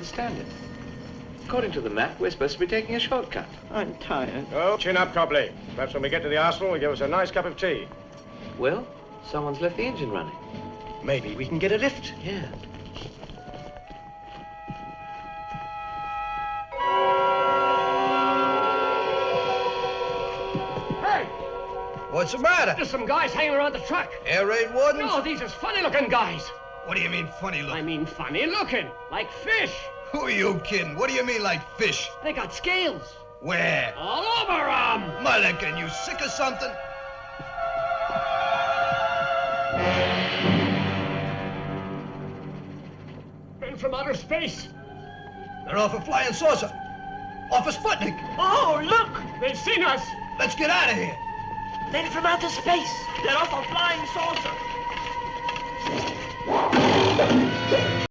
understand it. According to the map, we're supposed to be taking a shortcut. I'm tired. Oh, chin up, Copley. Perhaps when we get to the arsenal, we'll give us a nice cup of tea. Well, someone's left the engine running. Maybe we can get a lift. Yeah. Hey! What's the matter? There's some guys hanging around the truck. Air raid wardens? No, these are funny-looking guys. What do you mean funny look? I mean funny-looking, like fish. Who are you kidding? What do you mean like fish? They got scales. Where? All over 'em. Mulligan, you sick or something? Men from outer space. They're off a flying saucer. Off a Sputnik. Oh, look! They've seen us. Let's get out of here. Men from outer space. They're off a flying saucer.